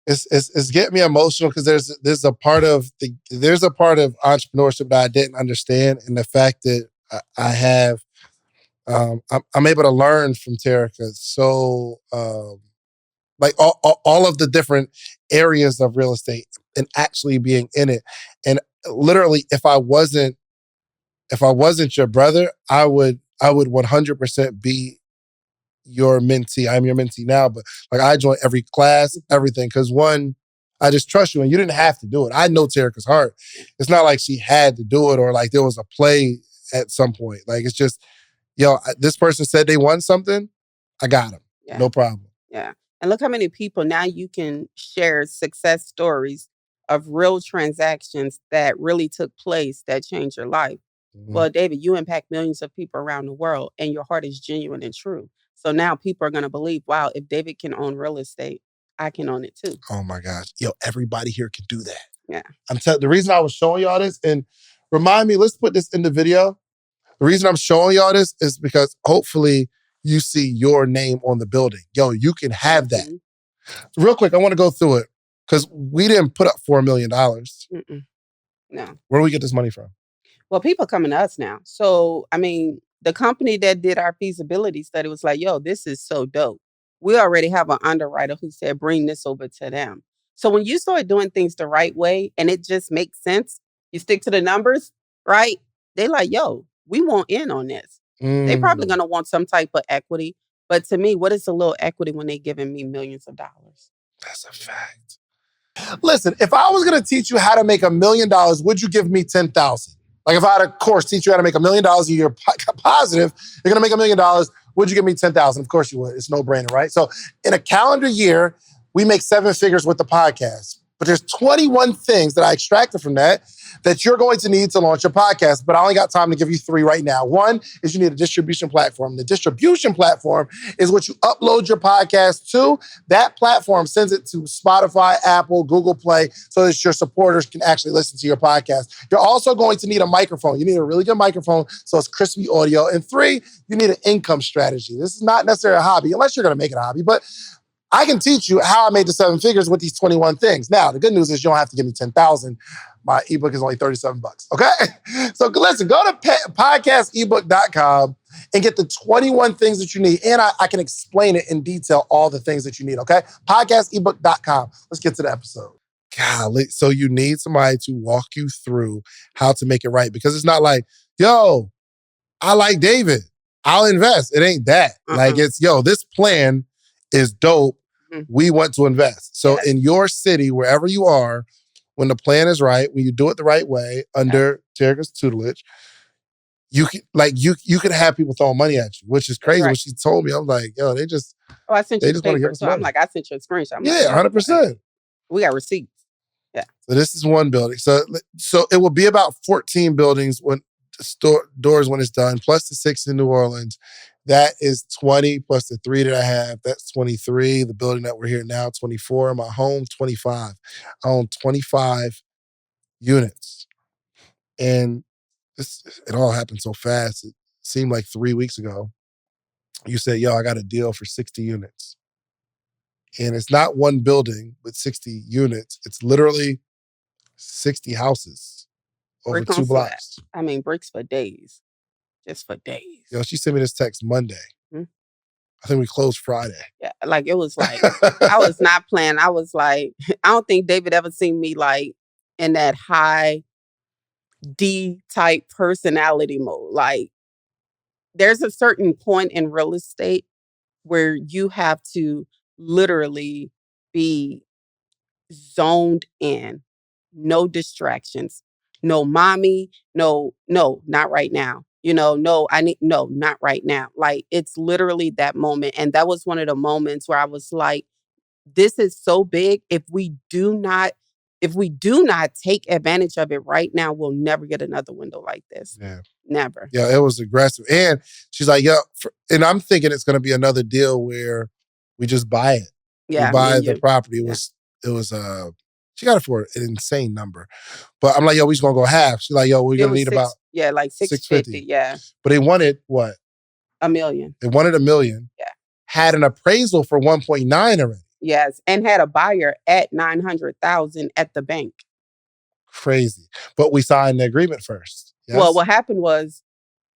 It's getting me emotional because there's a part of entrepreneurship that I didn't understand, and the fact that I have I'm able to learn from Terrica. So like all of the different areas of real estate and actually being in it. And literally, if I wasn't your brother, I would 100% be your mentee. I'm your mentee now, but like I join every class, everything. Because one, I just trust you, and you didn't have to do it. I know Terrica's heart. It's not like she had to do it or like there was a play at some point. Like it's just, this person said they want something, I got them. Yeah. No problem. Yeah. And look how many people now you can share success stories of real transactions that really took place that changed your life. Mm-hmm. Well, David, you impact millions of people around the world and your heart is genuine and true. So now people are going to believe, wow, if David can own real estate, I can own it too. Oh my gosh. Everybody here can do that. Yeah. The reason I was showing y'all this, and remind me, let's put this in the video. The reason I'm showing y'all this is because hopefully you see your name on the building. You can have that. Mm-hmm. Real quick, I want to go through it because we didn't put up $4 million. No. Where do we get this money from? Well, people coming to us now. So, I mean, the company that did our feasibility study was like, this is so dope. We already have an underwriter who said, bring this over to them. So when you start doing things the right way and it just makes sense, you stick to the numbers, right? They like, we want in on this. They probably going to want some type of equity. But to me, what is a little equity when they giving me millions of dollars? That's a fact. Listen, if I was going to teach you how to make $1 million, would you give me 10,000? Like if I had a course teach you how to make $1 million a year positive, you're going to make $1 million, would you give me 10,000? Of course you would. It's no brainer, right? So in a calendar year, we make 7 figures with the podcast. But there's 21 things that I extracted from that you're going to need to launch your podcast. But I only got time to give you 3 right now. One is you need a distribution platform. The distribution platform is what you upload your podcast to. That platform sends it to Spotify, Apple, Google Play, so that your supporters can actually listen to your podcast. You're also going to need a microphone. You need a really good microphone so it's crispy audio. And 3, you need an income strategy. This is not necessarily a hobby, unless you're going to make it a hobby. But I can teach you how I made the 7 figures with these 21 things. Now, the good news is you don't have to give me 10,000. My ebook is only $37, okay? So listen, go to podcastebook.com and get the 21 things that you need. And I can explain it in detail, all the things that you need, okay? Podcastebook.com. Let's get to the episode. Golly, so you need somebody to walk you through how to make it right. Because it's not like, I like David, I'll invest. It ain't that. Like it's, this plan is dope. Mm-hmm. We want to invest. So in your city, wherever you are, when the plan is right, when you do it the right way, under Terrica's tutelage, you can have people throwing money at you, which is crazy. When she told me, I'm like, they just I sent you the paper, so I'm like, I sent you a screenshot. I'm 100%. We got receipts. Yeah. So this is one building. So it will be about 14 buildings when doors when it's done, plus the 6 in New Orleans. That is 20 plus the 3 that I have. That's 23. The building that we're here now, 24. My home, 25. I own 25 units. And it all happened so fast. It seemed like 3 weeks ago. You said, I got a deal for 60 units. And it's not one building with 60 units. It's literally 60 houses over 2 blocks. I mean, bricks for days. Just for days. She sent me this text Monday. Mm-hmm. I think we closed Friday. Yeah, like it was like, I was not playing. I was like, I don't think David ever seen me like in that high D-type personality mode. Like there's a certain point in real estate where you have to literally be zoned in, no distractions, no mommy, no, not right now. Not right now. Like it's literally that moment. And that was one of the moments where I was like, this is so big. If we do not if we do not take advantage of it right now, we'll never get another window like this. Yeah. Never. Yeah, it was aggressive. And she's like, and I'm thinking it's going to be another deal where we just buy it. Yeah, we buy the property. It was she got it for an insane number. But I'm like, we just going to go half. She's like, we're going to need about like $650. Yeah. But they wanted what? $1 million. They wanted $1 million. Yeah. Had an appraisal for 1.9 already. Yes, and had a buyer at $900,000 at the bank. Crazy. But we signed the agreement first. Yes? Well, what happened was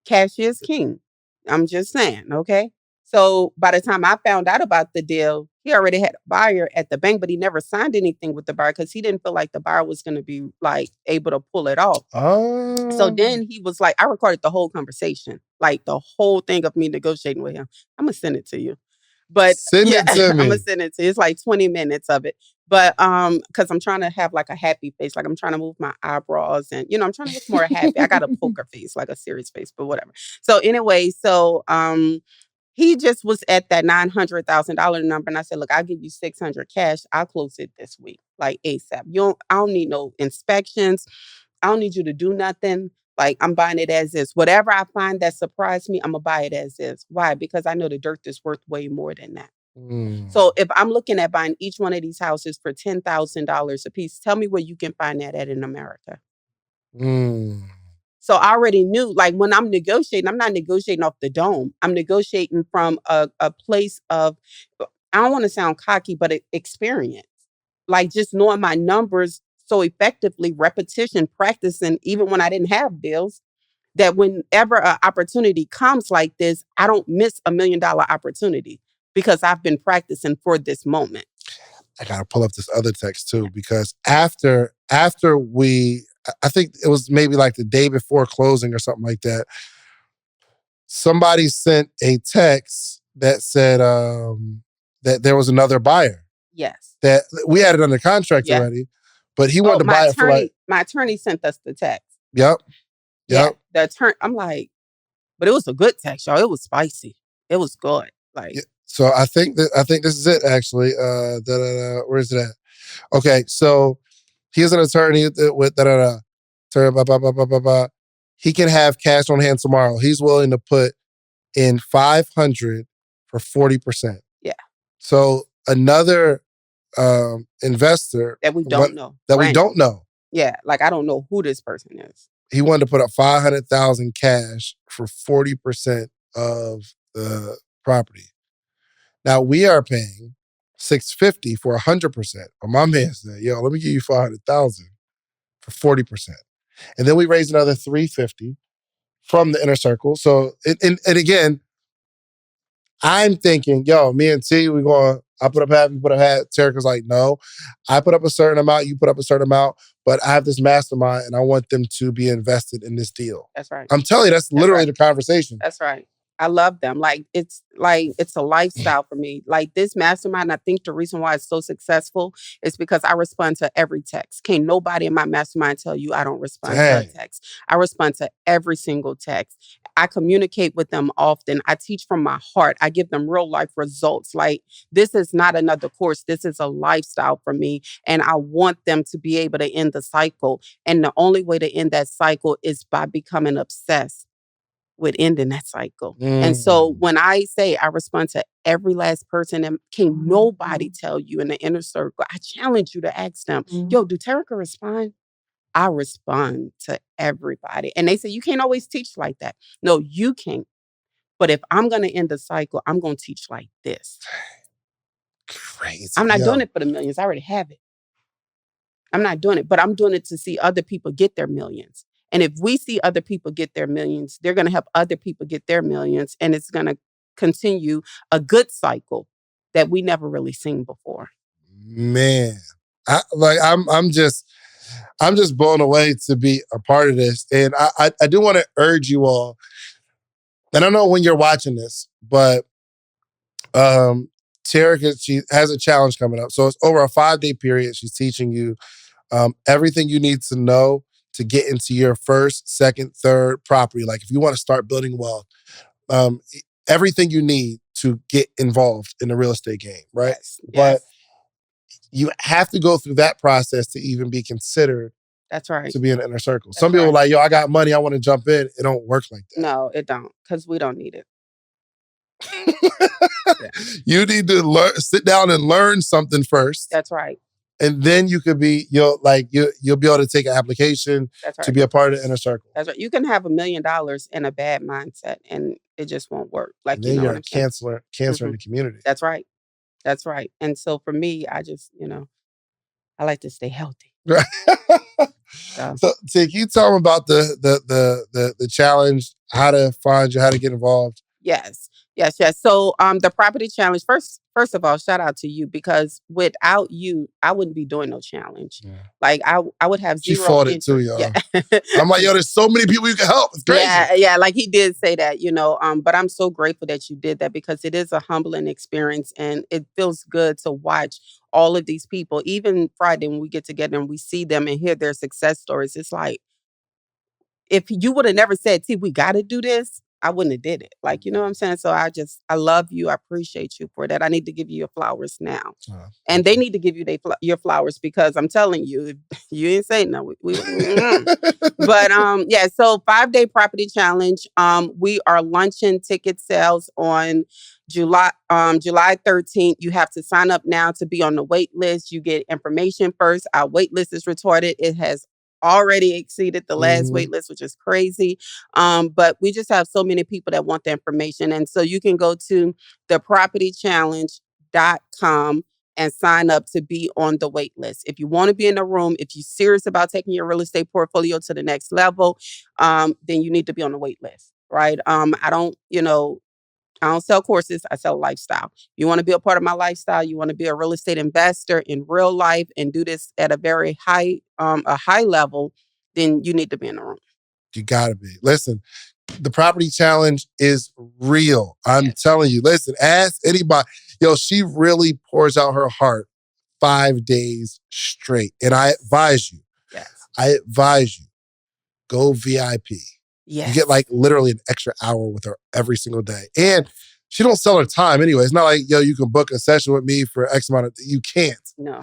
cash is king. I'm just saying, okay? So by the time I found out about the deal, he already had a buyer at the bank, but he never signed anything with the buyer because he didn't feel like the buyer was going to be like able to pull it off. Oh. So then he was like, I recorded the whole conversation, like the whole thing of me negotiating with him. I'm going to send it to you. But send it to me. I'm gonna send it to you. It's like 20 minutes of it. But because I'm trying to have like a happy face, like I'm trying to move my eyebrows and I'm trying to look more happy. I got a poker face, like a serious face, but whatever. So anyway, he just was at that $900,000 number, and I said, look, I'll give you $600 cash. I'll close it this week, like ASAP. I don't need no inspections. I don't need you to do nothing. Like, I'm buying it as is. Whatever I find that surprised me, I'm going to buy it as is. Why? Because I know the dirt is worth way more than that. So if I'm looking at buying each one of these houses for $10,000 a piece, tell me where you can find that at in America. So I already knew, like, when I'm negotiating, I'm not negotiating off the dome. I'm negotiating from a place of, I don't want to sound cocky, but experience. Like, just knowing my numbers so effectively, repetition, practicing, even when I didn't have bills, that whenever an opportunity comes like this, I don't miss $1 million opportunity because I've been practicing for this moment. I got to pull up this other text too, because after we, I think it was maybe like the day before closing or something like that, somebody sent a text that said that there was another buyer. Yes. That we had it under contract already. But he wanted to buy it for like... My attorney sent us the text. Yep. Yeah, the attorney, I'm like, but it was a good text, y'all. It was spicy. It was good. Like, so I think this is it, actually. Where is it at? Okay, so he's an attorney with he can have cash on hand tomorrow. He's willing to put in $500 for 40%. Yeah. So another investor that we don't know. We don't know. Yeah, like I don't know who this person is. He wanted to put up $500,000 cash for 40% of the property. Now we are paying $650 for 100%. But my man said, let me give you $500,000 for 40%. And then we raised another $350 from the inner circle. So, and again, I'm thinking, me and T, I put up half, you put up half. Terrica's like, no, I put up a certain amount, you put up a certain amount, but I have this mastermind and I want them to be invested in this deal. That's right. I'm telling you, that's literally the conversation. That's right. I love them. It's a lifestyle for me. Like this mastermind, I think the reason why it's so successful is because I respond to every text. Can't nobody in my mastermind tell you I don't respond to a text. I respond to every single text. I communicate with them often. I teach from my heart. I give them real life results. Like this is not another course. This is a lifestyle for me. And I want them to be able to end the cycle. And the only way to end that cycle is by becoming obsessed with ending that cycle. And so when I say I respond to every last person, and can nobody tell you in the inner circle, I challenge you to ask them, do Terrica respond? I respond to everybody. And they say, you can't always teach like that. No, you can't. But if I'm going to end the cycle, I'm going to teach like this. Crazy. I'm not doing it for the millions. I already have it. I'm not doing it, but I'm doing it to see other people get their millions. And if we see other people get their millions, they're going to help other people get their millions. And it's going to continue a good cycle that we never really seen before. Man, I'm just blown away to be a part of this. And I do want to urge you all, and I don't know when you're watching this, but Terrica, she has a challenge coming up. So it's over a 5-day period. She's teaching you everything you need to know to get into your first, second, third property. Like if you want to start building wealth, everything you need to get involved in the real estate game, right? Yes. you have to go through that process to even be considered. That's right. To be in the inner circle. Some people are like, yo, I got money, I want to jump in. It don't work like that. No, it don't, because we don't need it. You need to sit down and learn something first. That's right. And then you could be, you'll be able to take an application to be a part of the inner circle. That's right. You can have $1 million in a bad mindset and it just won't work. Like, and then you're a cancer in the community. That's right. That's right. And so for me, I just, I like to stay healthy. So can you tell them about the challenge, how to find you, how to get involved? Yes. So the property challenge, first of all, shout out to you, because without you, I wouldn't be doing no challenge. Yeah. Like I would have zero. She fought it too, y'all. Yeah. I'm like, yo, there's so many people you can help. It's crazy. Yeah, like he did say that, but I'm so grateful that you did that, because it is a humbling experience and it feels good to watch all of these people. Even Friday when we get together and we see them and hear their success stories, it's like, if you would have never said, T, we got to do this, I wouldn't have did it. Like, you know what I'm saying? So I love you. I appreciate you for that. I need to give you your flowers now. And they need to give you your flowers, because I'm telling you, if you ain't saying no. But so 5-day property challenge. We are launching ticket sales on July 13th. You have to sign up now to be on the wait list. You get information first. Our wait list is retarded. It has already exceeded the last wait list, which is crazy. But we just have so many people that want the information. And so you can go to thepropertychallenge.com and sign up to be on the wait list. If you want to be in the room, if you're serious about taking your real estate portfolio to the next level, then you need to be on the wait list, right? I don't sell courses. I sell lifestyle. You want to be a part of my lifestyle. You want to be a real estate investor in real life and do this at a very high level, then you need to be in the room. You gotta be. Listen, the property challenge is real. I'm telling you. Listen, ask anybody. Yo, she really pours out her heart 5 days straight. And I advise you. Yes. Go VIP. Yes. You get like literally an extra hour with her every single day. And she don't sell her time anyway. It's not like, yo, you can book a session with me for X amount of, you can't. No.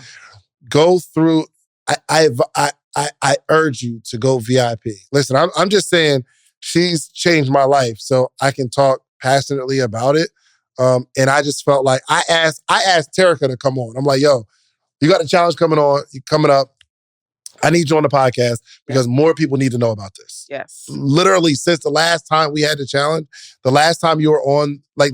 Go through, I urge you to go VIP. Listen, I'm just saying she's changed my life, so I can talk passionately about it. And I just felt like I asked Terrica to come on. I'm like, yo, you got a challenge coming up. I need you on the podcast because more people need to know about this. Yes. Literally, since the last time we had the challenge, the last time you were on, like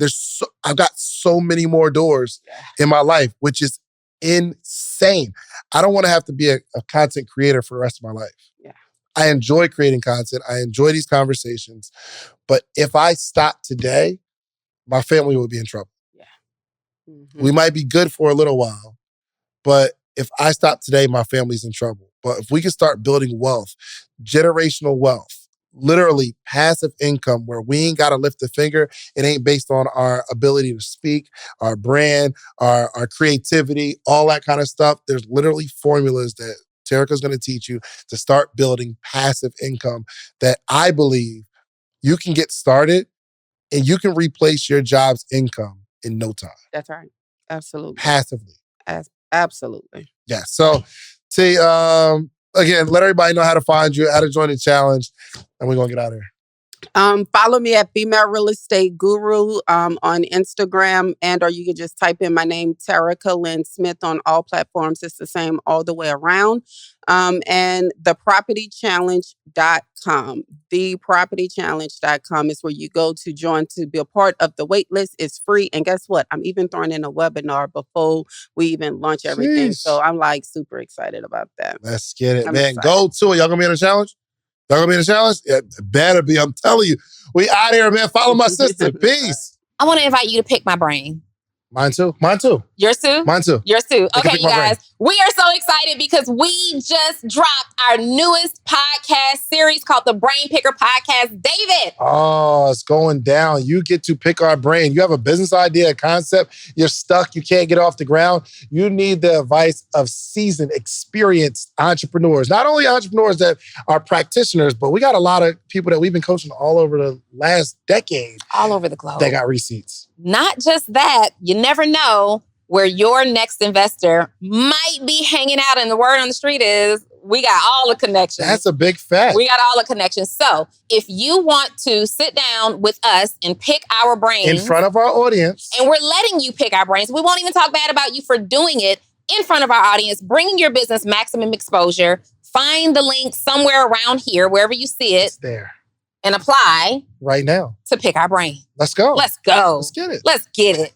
I've got so many more doors in my life, which is insane. I don't want to have to be a content creator for the rest of my life. Yeah. I enjoy creating content. I enjoy these conversations. But if I stop today, my family will be in trouble. Yeah. Mm-hmm. We might be good for a little while, but if I stop today, my family's in trouble. But if we can start building wealth, generational wealth, literally passive income where we ain't got to lift a finger, it ain't based on our ability to speak, our brand, our creativity, all that kind of stuff. There's literally formulas that Terrica's going to teach you to start building passive income that I believe you can get started and you can replace your job's income in no time. That's right. Absolutely. Passively. Absolutely. Yeah. So, again, let everybody know how to find you, how to join the challenge, and we're going to get out of here. Follow me at Female Real Estate Guru on Instagram, or you can just type in my name, Terrica Lynn Smith, on all platforms. It's the same all the way around. And thepropertychallenge.com. Thepropertychallenge.com is where you go to join to be a part of the wait list. It's free. And guess what? I'm even throwing in a webinar before we even launch everything. Jeez. So I'm like super excited about that. Let's get it, I'm man. excited. Go to it. Y'all gonna be in the challenge? Y'all gonna be in the challenge? Yeah, better be. I'm telling you. We out here, man. Follow my sister. Peace. I want to invite you to pick my brain. Mine too. Yours too? Mine too. Yours too. I can Okay, pick you my guys. We are so excited because we just dropped our newest podcast series called the Brain Picker Podcast. David. Oh, it's going down. You get to pick our brain. You have a business idea, a concept. You're stuck. You can't get off the ground. You need the advice of seasoned, experienced entrepreneurs. Not only entrepreneurs that are practitioners, but we got a lot of people that we've been coaching all over the last decade. All over the globe. That got receipts. Not just that, you never know. where your next investor might be hanging out, and the word on the street is we got all the connections. That's a big fact. We got all the connections. So if you want to sit down with us and pick our brains in front of our audience, and we're letting you pick our brains, we won't even talk bad about you for doing it in front of our audience, bringing your business maximum exposure. Find the link somewhere around here, wherever you see it. It's there. And apply right now to pick our brain. Let's go. Let's go. Let's get it. Let's get it.